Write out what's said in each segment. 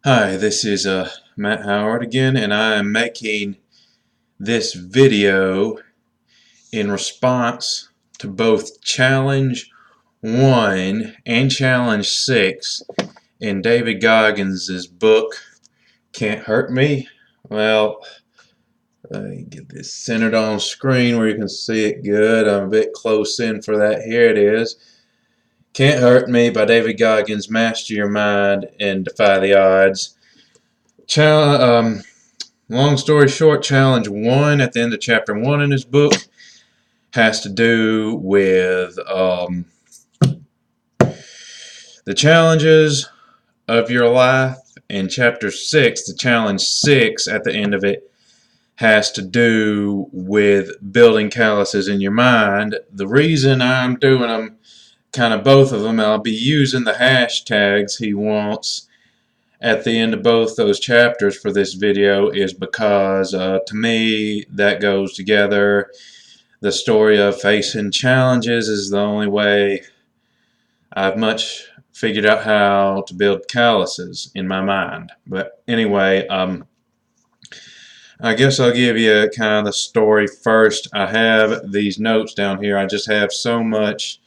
Hi, this is Matt Howard again, and I am making this video in response to both Challenge 1 and Challenge 6 in David Goggins' book, Can't Hurt Me. Well, let me get this centered on screen where you can see it good. I'm a bit close in for that. Here it is. Can't Hurt Me by David Goggins. Master your mind and defy the odds. Long story short, challenge 1 at the end of chapter 1 in his book has to do with the challenges of your life. And chapter 6, the challenge 6 at the end of it, has to do with building calluses in your mind. The reason I'm doing them, kind of both of them, I'll be using the hashtags he wants at the end of both those chapters for this video, is because to me that goes together. The story of facing challenges is the only way I've much figured out how to build calluses in my mind. But anyway, I guess I'll give you kind of the story first. I have these notes down here. I just have so much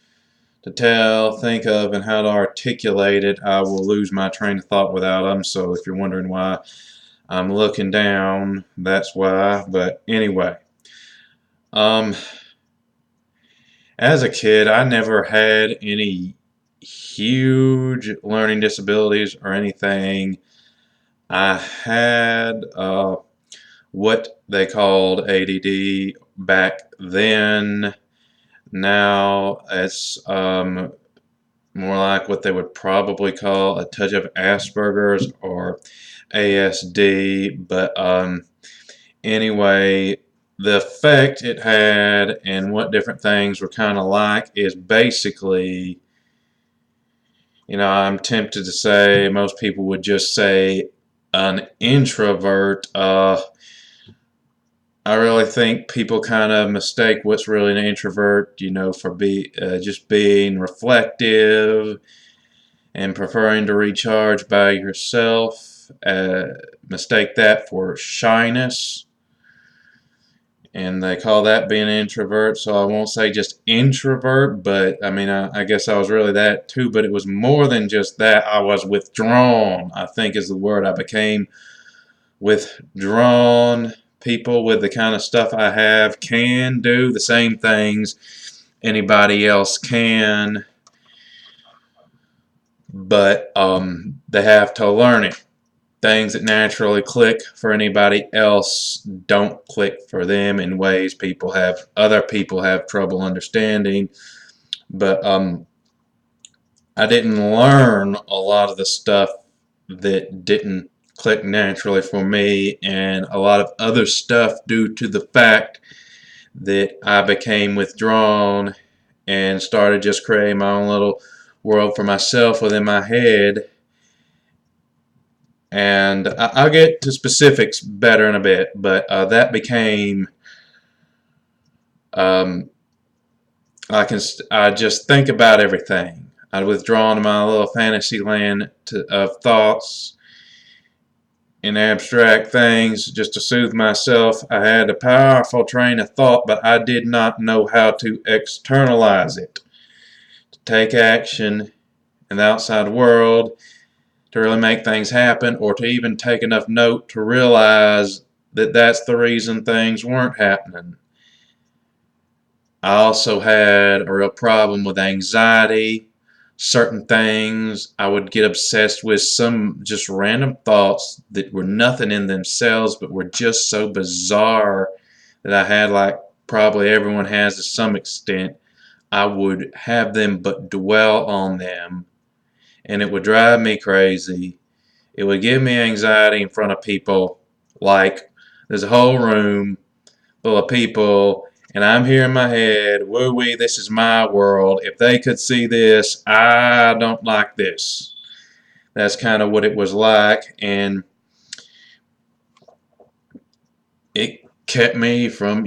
to tell, think of, and how to articulate it. I will lose my train of thought without them. So if you're wondering why I'm looking down, that's why. But anyway, as a kid, I never had any huge learning disabilities or anything. I had what they called ADD back then. Now it's more like what they would probably call a touch of Asperger's or ASD. But anyway, the effect it had and what different things were kind of like is basically, I'm tempted to say most people would just say an introvert. I really think people kind of mistake what's really an introvert, for just being reflective and preferring to recharge by yourself. Mistake that for shyness, and they call that being an introvert. So I won't say just introvert, but I guess I was really that too, but it was more than just that. I was withdrawn, I think is the word. I became withdrawn. People with the kind of stuff I have can do the same things anybody else can, but they have to learn it. Things that naturally click for anybody else don't click for them in ways other people have trouble understanding. But I didn't learn a lot of the stuff that didn't click naturally for me, and a lot of other stuff due to the fact that I became withdrawn and started just creating my own little world for myself within my head. And I'll get to specifics better in a bit, but that became I just think about everything. I'd withdrawn to my little fantasy land of thoughts and abstract things just to soothe myself. I had a powerful train of thought, but I did not know how to externalize it, to take action in the outside world, to really make things happen, or to even take enough note to realize that that's the reason things weren't happening. I also had a real problem with anxiety. Certain things I would get obsessed with, some just random thoughts that were nothing in themselves but were just so bizarre that I had, like probably everyone has to some extent. I would have them but dwell on them, and it would drive me crazy. It would give me anxiety in front of people, like there's a whole room full of people and I'm here in my head, woo-wee, this is my world. If they could see this, I don't like this. That's kind of what it was like, and it kept me from,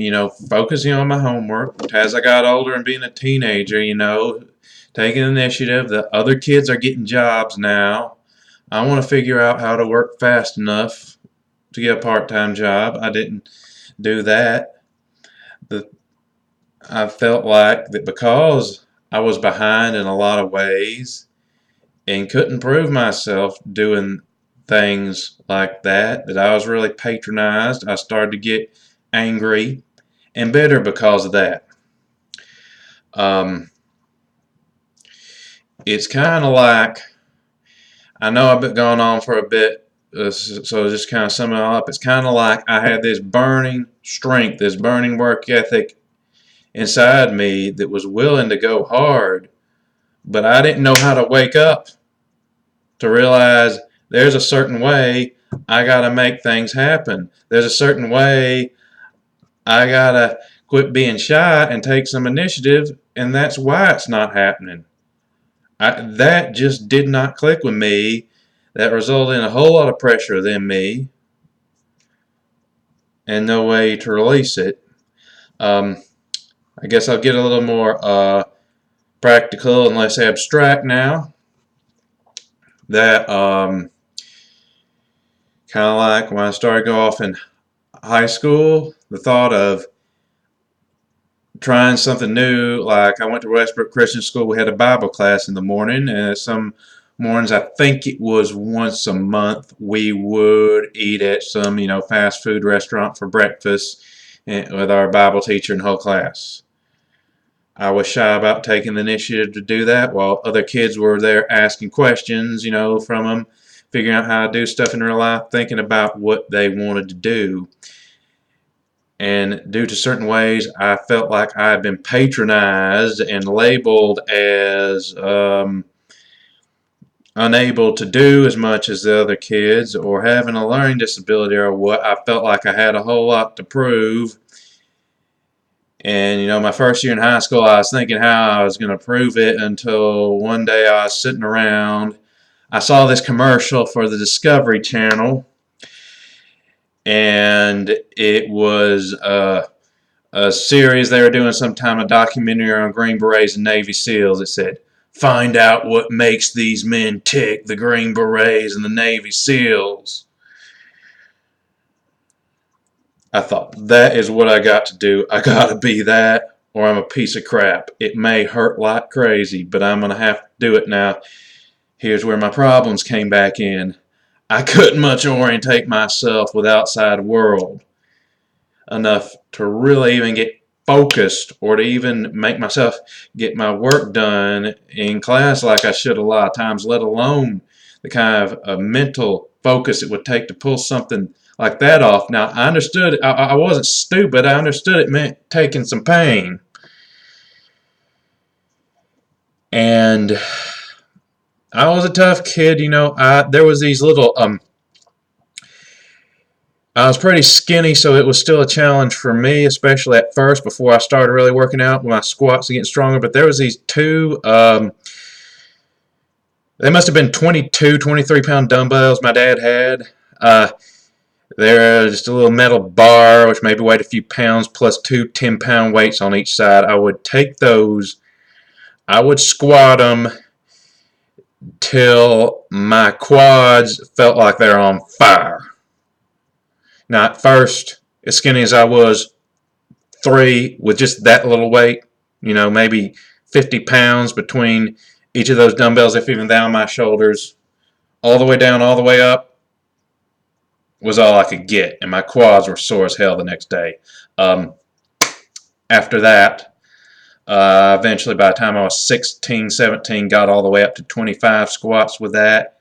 focusing on my homework. As I got older and being a teenager, taking initiative. The other kids are getting jobs now. I want to figure out how to work fast enough to get a part-time job. I didn't do that. The, I felt like that because I was behind in a lot of ways and couldn't prove myself doing things like that I was really patronized. I started to get angry and bitter because of that. Um, it's kind of like, I know I've been going on for a bit, so just kind of summing it all up, it's kind of like I had this burning strength, this burning work ethic inside me that was willing to go hard, but I didn't know how to wake up to realize there's a certain way I gotta make things happen. There's a certain way I gotta quit being shy and take some initiative, and that's why it's not happening. That just did not click with me. That resulted in a whole lot of pressure within me and no way to release it. Um, I guess I'll get a little more practical and less abstract now. That kind of like when I started going off in high school, the thought of trying something new. Like I went to Westbrook Christian School. We had a Bible class in the morning, and some mornings, I think it was once a month, we would eat at some, fast food restaurant for breakfast with our Bible teacher and whole class. I was shy about taking the initiative to do that while other kids were there asking questions, from them, figuring out how to do stuff in real life, thinking about what they wanted to do. And due to certain ways, I felt like I had been patronized and labeled as unable to do as much as the other kids, or having a learning disability, or what. I felt like I had a whole lot to prove. And my first year in high school, I was thinking how I was going to prove it, until one day I was sitting around. I saw this commercial for the Discovery Channel, and it was a series they were doing sometime, a documentary on Green Berets and Navy SEALs. It said, "Find out what makes these men tick, the Green Berets and the Navy SEALs." I thought, that is what I got to do. I gotta be that, or I'm a piece of crap. It may hurt like crazy, but I'm gonna have to do it now. Here's where my problems came back in. I couldn't much orientate myself with outside world enough to really even get focused, or to even make myself get my work done in class like I should a lot of times, let alone the kind of mental focus it would take to pull something like that off. Now, I understood, I wasn't stupid, I understood it meant taking some pain. And I was a tough kid, there was these little, I was pretty skinny, so it was still a challenge for me, especially at first before I started really working out with my squats and getting stronger. But there was these two, they must have been 22, 23-pound dumbbells my dad had. They're just a little metal bar, which maybe weighed a few pounds, plus two 10-pound weights on each side. I would take those, I would squat them till my quads felt like they were on fire. Now, at first, as skinny as I was, 3 with just that little weight, maybe 50 pounds between each of those dumbbells, if even down my shoulders, all the way down, all the way up, was all I could get, and my quads were sore as hell the next day. After that, eventually by the time I was 16, 17, got all the way up to 25 squats with that.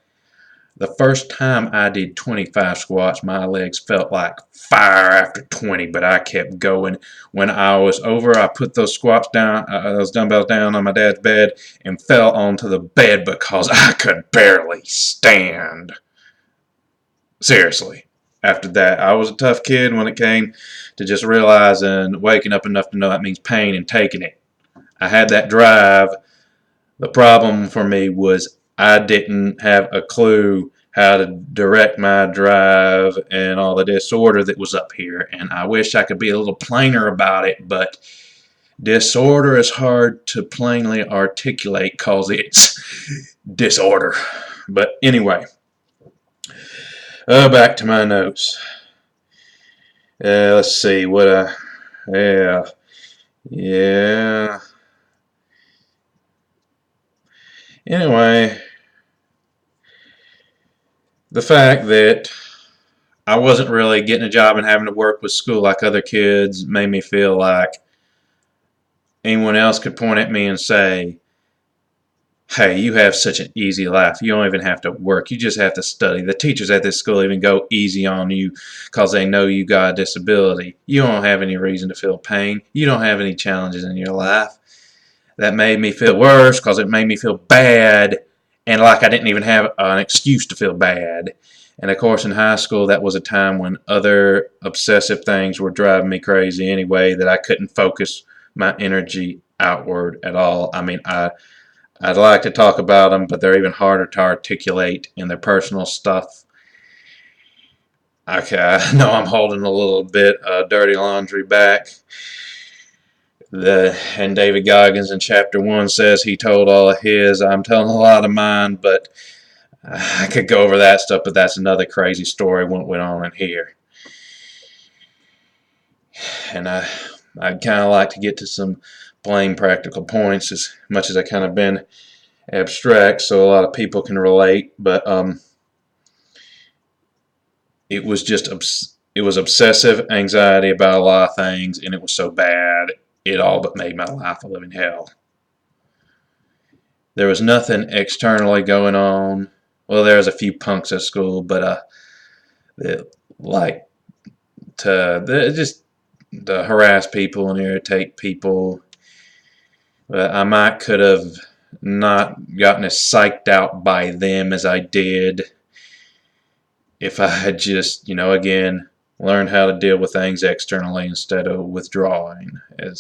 The first time I did 25 squats, my legs felt like fire after 20, but I kept going. When I was over, I put those squats down, those dumbbells down on my dad's bed, and fell onto the bed because I could barely stand. Seriously. After that, I was a tough kid when it came to just realizing, waking up enough to know that means pain and taking it. I had that drive. The problem for me was I didn't have a clue how to direct my drive and all the disorder that was up here. And I wish I could be a little plainer about it, but disorder is hard to plainly articulate because it's disorder. But anyway, Back to my notes. Let's see what yeah, yeah. Anyway, the fact that I wasn't really getting a job and having to work with school like other kids made me feel like anyone else could point at me and say, hey, you have such an easy life. You don't even have to work. You just have to study. The teachers at this school even go easy on you because they know you got a disability. You don't have any reason to feel pain. You don't have any challenges in your life. That made me feel worse because it made me feel bad and like I didn't even have an excuse to feel bad. And of course, in high school, that was a time when other obsessive things were driving me crazy anyway, that I couldn't focus my energy outward at all. I mean, I'd like to talk about them, but they're even harder to articulate in their personal stuff. Okay, I know I'm holding a little bit of dirty laundry back. And David Goggins in chapter 1 says he told all of his. I'm telling a lot of mine, but I could go over that stuff, but that's another crazy story went on in here. And I'd kind of like to get to some plain practical points as much as I kind of been abstract so a lot of people can relate, but it was just it was obsessive anxiety about a lot of things, and it was so bad it all but made my life a living hell. There was nothing externally going on. Well, there was a few punks at school, but like just to harass people and irritate people. But I might could have not gotten as psyched out by them as I did if I had just, again, learned how to deal with things externally instead of withdrawing. I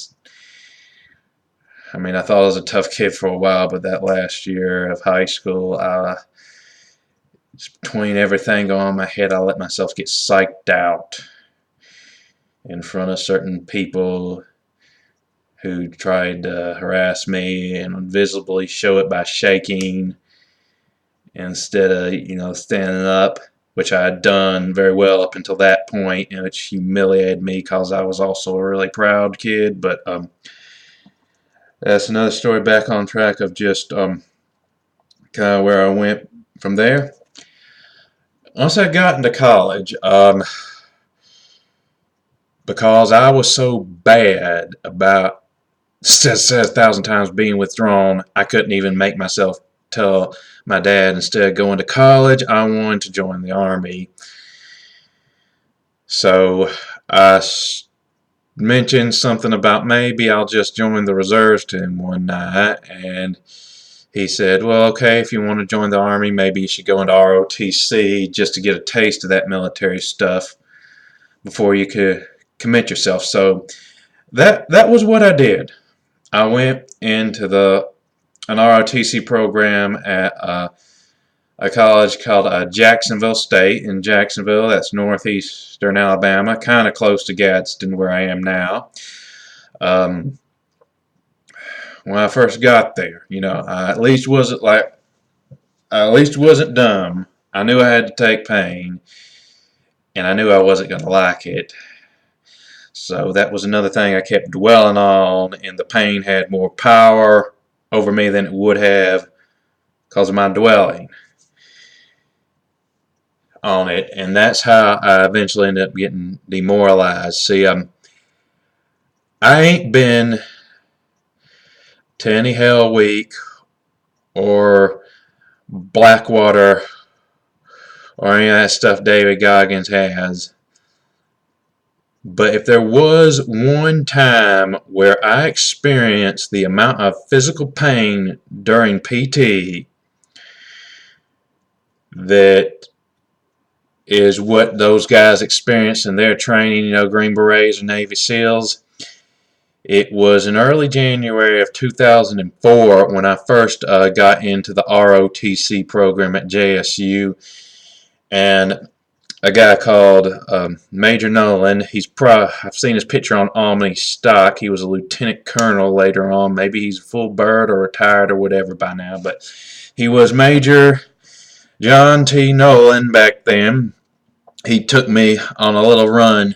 thought I was a tough kid for a while, but that last year of high school, just between everything going on in my head, I let myself get psyched out in front of certain people who tried to harass me and visibly show it by shaking instead of, standing up, which I had done very well up until that point, and which humiliated me because I was also a really proud kid. But that's another story. Back on track of just kind of where I went from there. Once I got into college, because I was so bad about, said 1,000 times, being withdrawn, I couldn't even make myself tell my dad instead of going to college, I wanted to join the Army. So I mentioned something about maybe I'll just join the reserves to him one night, and he said, well, okay, if you want to join the Army, maybe you should go into ROTC just to get a taste of that military stuff before you could commit yourself. So that was what I did. I went into an ROTC program at a college called Jacksonville State in Jacksonville. That's northeastern Alabama, kind of close to Gadsden, where I am now. When I first got there, I at least wasn't dumb. I knew I had to take pain, and I knew I wasn't going to like it. So that was another thing I kept dwelling on, and the pain had more power over me than it would have because of my dwelling on it, and that's how I eventually ended up getting demoralized. See, I ain't been to any Hell Week or Blackwater or any of that stuff David Goggins has. But if there was one time where I experienced the amount of physical pain during PT that is what those guys experienced in their training, Green Berets and Navy SEALs, it was in early January of 2004 when I first got into the ROTC program at JSU, and a guy called Major Nolan. I've seen his picture on Omni stock. He was a lieutenant colonel later on. Maybe he's full bird or retired or whatever by now, but he was Major John T. Nolan back then, he took me on a little run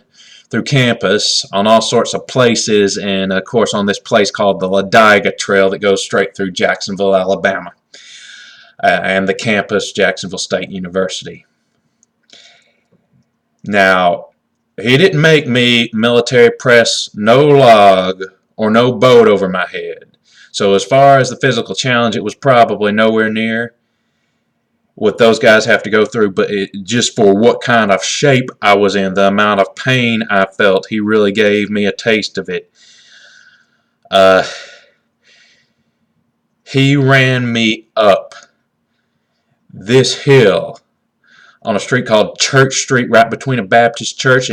through campus on all sorts of places, and of course on this place called the Ladiga Trail that goes straight through Jacksonville, Alabama, and the campus, Jacksonville State University. Now, he didn't make me military press no log or no boat over my head. So as far as the physical challenge, it was probably nowhere near what those guys have to go through, but just for what kind of shape I was in, the amount of pain I felt, he really gave me a taste of it. He ran me up this hill on a street called Church Street, right between a Baptist church.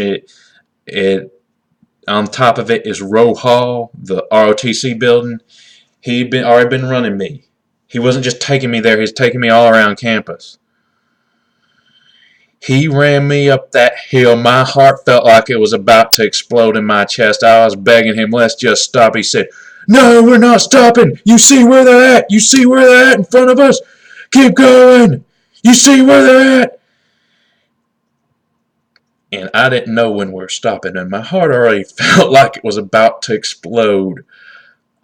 On top of it is Row Hall, the ROTC building. He'd already been running me. He wasn't just taking me there, he was taking me all around campus. He ran me up that hill. My heart felt like it was about to explode in my chest. I was begging him, let's just stop. He said, no, we're not stopping. You see where they're at. You see where they're at in front of us. Keep going. You see where they're at. And I didn't know when we were stopping, and my heart already felt like it was about to explode.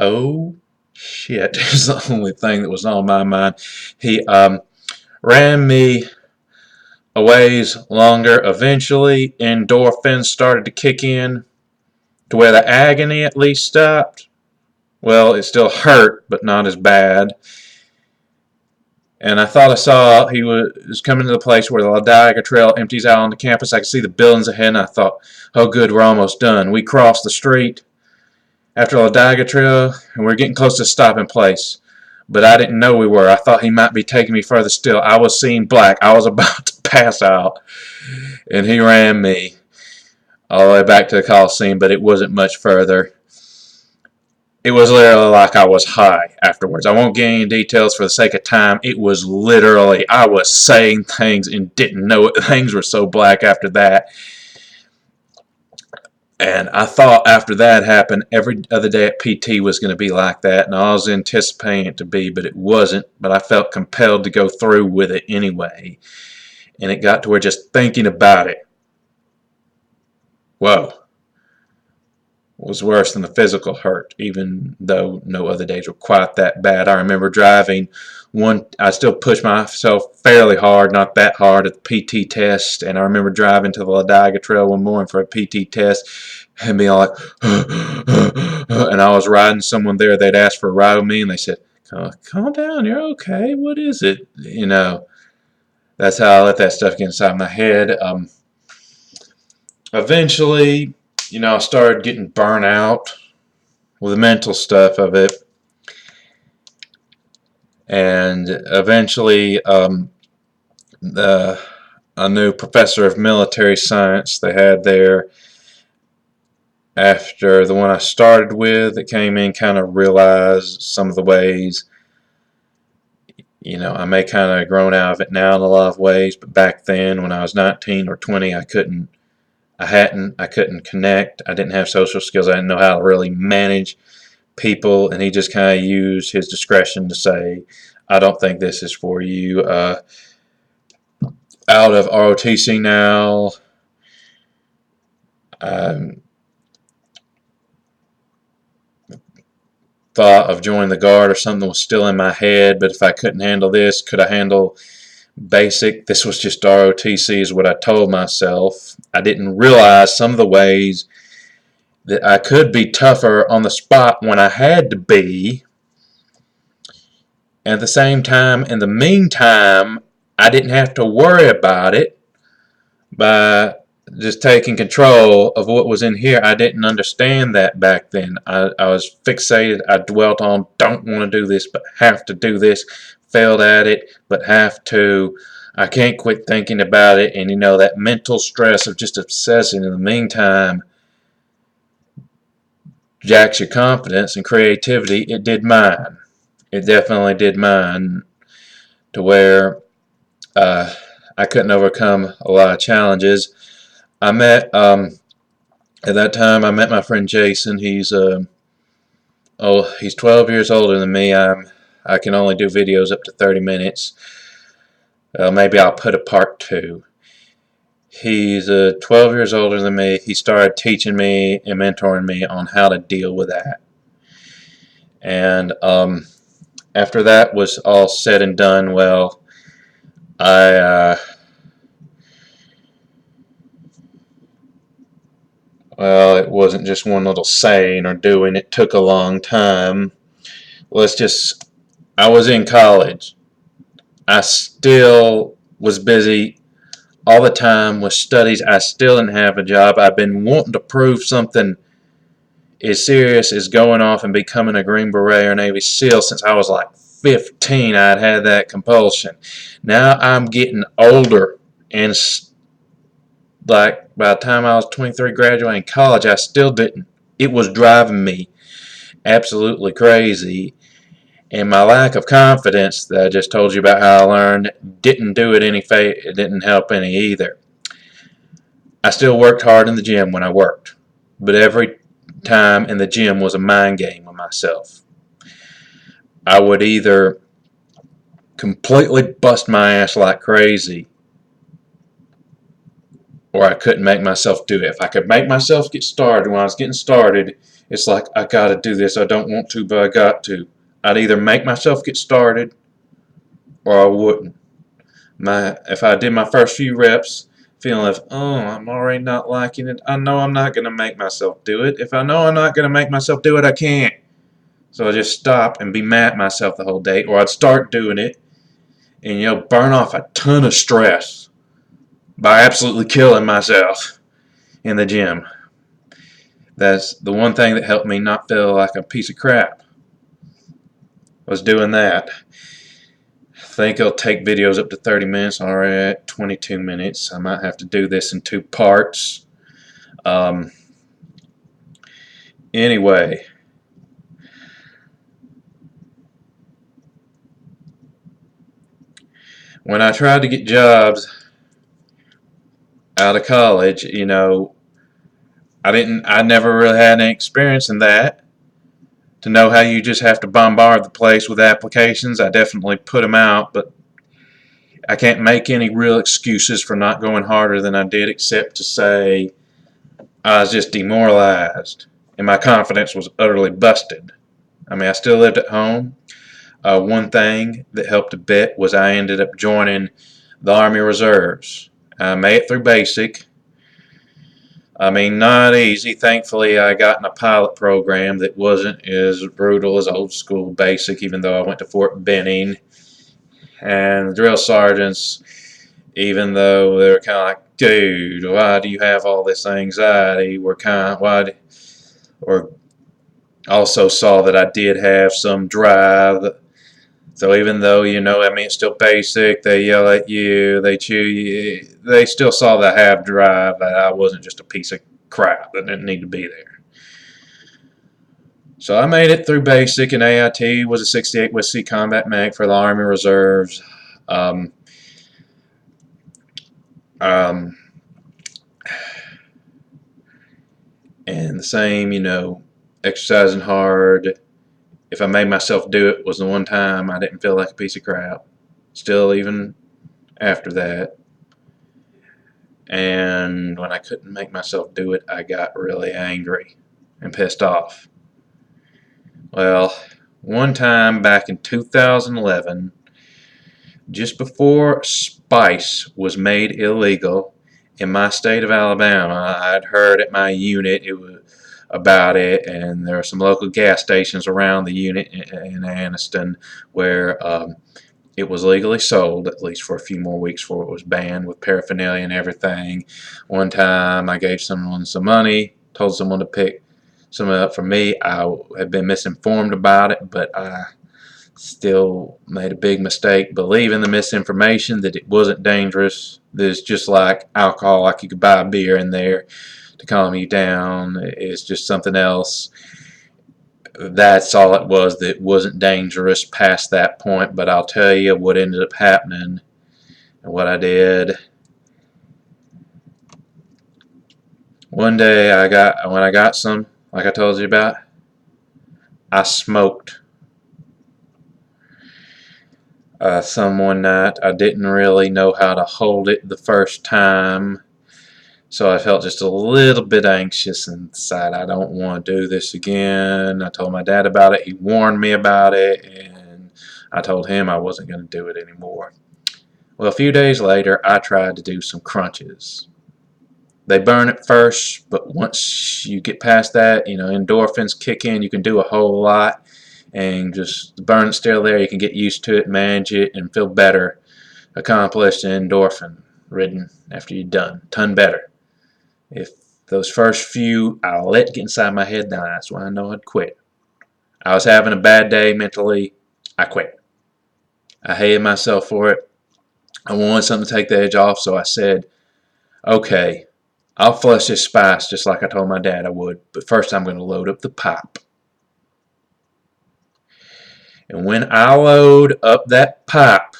Oh, shit, is the only thing that was on my mind. He ran me a ways longer. Eventually, endorphins started to kick in to where the agony at least stopped. Well, it still hurt, but not as bad. And I thought I saw he was coming to the place where the Ladiga Trail empties out onto campus. I could see the buildings ahead, and I thought, oh good, we're almost done. We crossed the street after Ladiga Trail, and we're getting close to the stopping place. But I didn't know we were. I thought he might be taking me further still. I was seeing black. I was about to pass out. And he ran me all the way back to the Coliseum, but it wasn't much further. It was literally like I was high afterwards. I won't get any details for the sake of time. It was literally, I was saying things and didn't know it. Things were so black after that. And I thought after that happened, every other day at PT was going to be like that. And I was anticipating it to be, but it wasn't. But I felt compelled to go through with it anyway. And it got to where just thinking about it, whoa, was worse than the physical hurt, even though no other days were quite that bad. I remember driving I still pushed myself fairly hard, not that hard, at the PT test, and I remember driving to the Ladiga Trail one morning for a PT test and being like, and I was riding someone there. They'd asked for a ride with me, and they said, calm down, you're okay, what is it? You know, that's how I let that stuff get inside my head. Eventually, you know, I started getting burnt out with the mental stuff of it. And eventually, a new professor of military science they had there after the one I started with that came in kind of realized some of the ways, you know, I may kind of grown out of it now in a lot of ways, but back then when I was 19 or 20, I couldn't connect. I didn't have social skills. I didn't know how to really manage people, and he just kind of used his discretion to say, I don't think this is for you. Out of ROTC now. Thought of joining the Guard or something was still in my head, but if I couldn't handle this, could I handle basic? This was just ROTC is what I told myself. I didn't realize some of the ways that I could be tougher on the spot when I had to be. And at the same time, in the meantime, I didn't have to worry about it by just taking control of what was in here. I didn't understand that back then. I was fixated. I dwelt on don't want to do this, but have to do this. Failed at it, but have to. I can't quit thinking about it. And you know, that mental stress of just obsessing in the meantime jacks your confidence and creativity. It did mine. It definitely did mine, to where I couldn't overcome a lot of challenges. I met at that time I met my friend Jason. He's 12 years older than me. I can only do videos up to 30 minutes. Maybe I'll put a part 2. He's 12 years older than me. He started teaching me and mentoring me on how to deal with that. And after that was all said and done, well, I well, it wasn't just one little saying or doing. It took a long time. I was in college. I still was busy all the time with studies. I still didn't have a job. I've been wanting to prove something as serious as going off and becoming a Green Beret or Navy SEAL since I was like 15. I'd had that compulsion. Now I'm getting older, and like by the time I was 23 graduating college, I still didn't. It was driving me absolutely crazy. And my lack of confidence that I just told you about how I learned didn't do it any it didn't help any either. I still worked hard in the gym when I worked, but every time in the gym was a mind game with myself. I would either completely bust my ass like crazy, or I couldn't make myself do it. If I could make myself get started when I was getting started, it's like, I gotta do this. I don't want to, but I got to. I'd either make myself get started or I wouldn't. If I did my first few reps feeling like, oh, I'm already not liking it, I know I'm not going to make myself do it. If I know I'm not going to make myself do it, I can't. So I just stop and be mad at myself the whole day, or I'd start doing it and burn off a ton of stress by absolutely killing myself in the gym. That's the one thing that helped me not feel like a piece of crap, was doing that. I think it'll take videos up to 30 minutes. I'm already at 22 minutes. I might have to do this in 2 parts. Anyway, when I tried to get jobs out of college, I never really had any experience in that. To know how you just have to bombard the place with applications, I definitely put them out, but I can't make any real excuses for not going harder than I did, except to say I was just demoralized and my confidence was utterly busted. I mean, I still lived at home. One thing that helped a bit was I ended up joining the Army Reserves. I made it through basic. I mean, not easy. Thankfully, I got in a pilot program that wasn't as brutal as old school basic, even though I went to Fort Benning. And the drill sergeants, even though they were kind of like, dude, why do you have all this anxiety? Or also saw that I did have some drive. So even though, it's still basic, they yell at you, they chew you, they still saw that I have drive, that I wasn't just a piece of crap that didn't need to be there. So I made it through basic, and AIT was a 68 Whiskey Combat Mech for the Army Reserves. Um, um, and the same, exercising hard. If I made myself do it, was the one time I didn't feel like a piece of crap. Still, even after that. And when I couldn't make myself do it, I got really angry and pissed off. Well, one time back in 2011, just before spice was made illegal in my state of Alabama, I'd heard at my unit about it, and there are some local gas stations around the unit in Anniston where it was legally sold, at least for a few more weeks before it was banned, with paraphernalia and everything. One time I gave someone some money, told someone to pick some up for me. I had been misinformed about it, but I still made a big mistake believing the misinformation that it wasn't dangerous, that it's just like alcohol, like you could buy a beer in there to calm you down. It's just something else. That's all it was, that wasn't dangerous past that point. But I'll tell you what ended up happening and what I did. One day when I got some, like I told you about, I smoked. Some one night I didn't really know how to hold it the first time, so I felt just a little bit anxious inside. I don't want to do this again. I told my dad about it. He warned me about it, and I told him I wasn't going to do it anymore. Well, a few days later, I tried to do some crunches. They burn at first, but once you get past that, endorphins kick in. You can do a whole lot, and just the burn's still there. You can get used to it, manage it, and feel better, accomplished, and endorphin ridden after you're done. Ton better. If those first few I let get inside my head, then that's when I know I'd quit. I was having a bad day mentally. I quit. I hated myself for it. I wanted something to take the edge off, so I said, okay, I'll flush this spice just like I told my dad I would, but first I'm going to load up the pipe. And when I load up that pipe,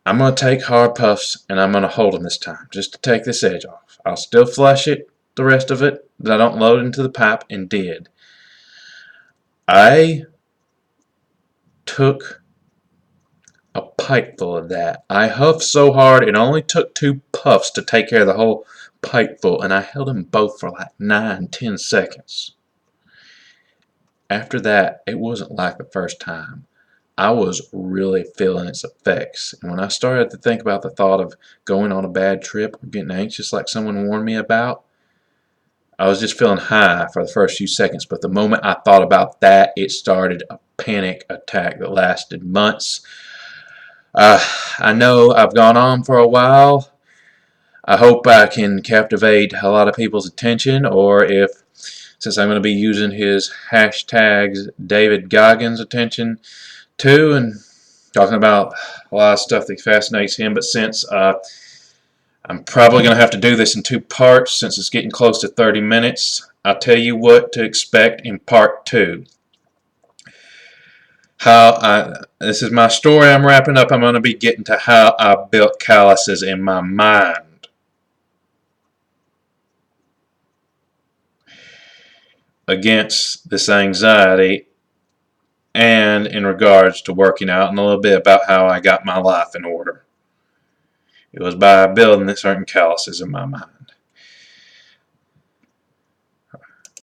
I'm going to take hard puffs and I'm going to hold them this time just to take this edge off. I'll still flush it, the rest of it, that I don't load into the pipe, and did. I took a pipe full of that. I huffed so hard it only took 2 puffs to take care of the whole pipe full, and I held them both for like 9-10 seconds. After that, it wasn't like the first time. I was really feeling its effects, and when I started to think about the thought of going on a bad trip or getting anxious like someone warned me about, I was just feeling high for the first few seconds, but the moment I thought about that, it started a panic attack that lasted months. I know I've gone on for a while. I hope I can captivate a lot of people's attention, or if, since I'm going to be using his hashtags, David Goggin's attention too, and talking about a lot of stuff that fascinates him, but since I'm probably going to have to do this in 2 parts since it's getting close to 30 minutes, I'll tell you what to expect in part 2. This is my story I'm wrapping up. I'm going to be getting to how I built calluses in my mind against this anxiety, and in regards to working out, and a little bit about how I got my life in order. It was by building certain calluses in my mind.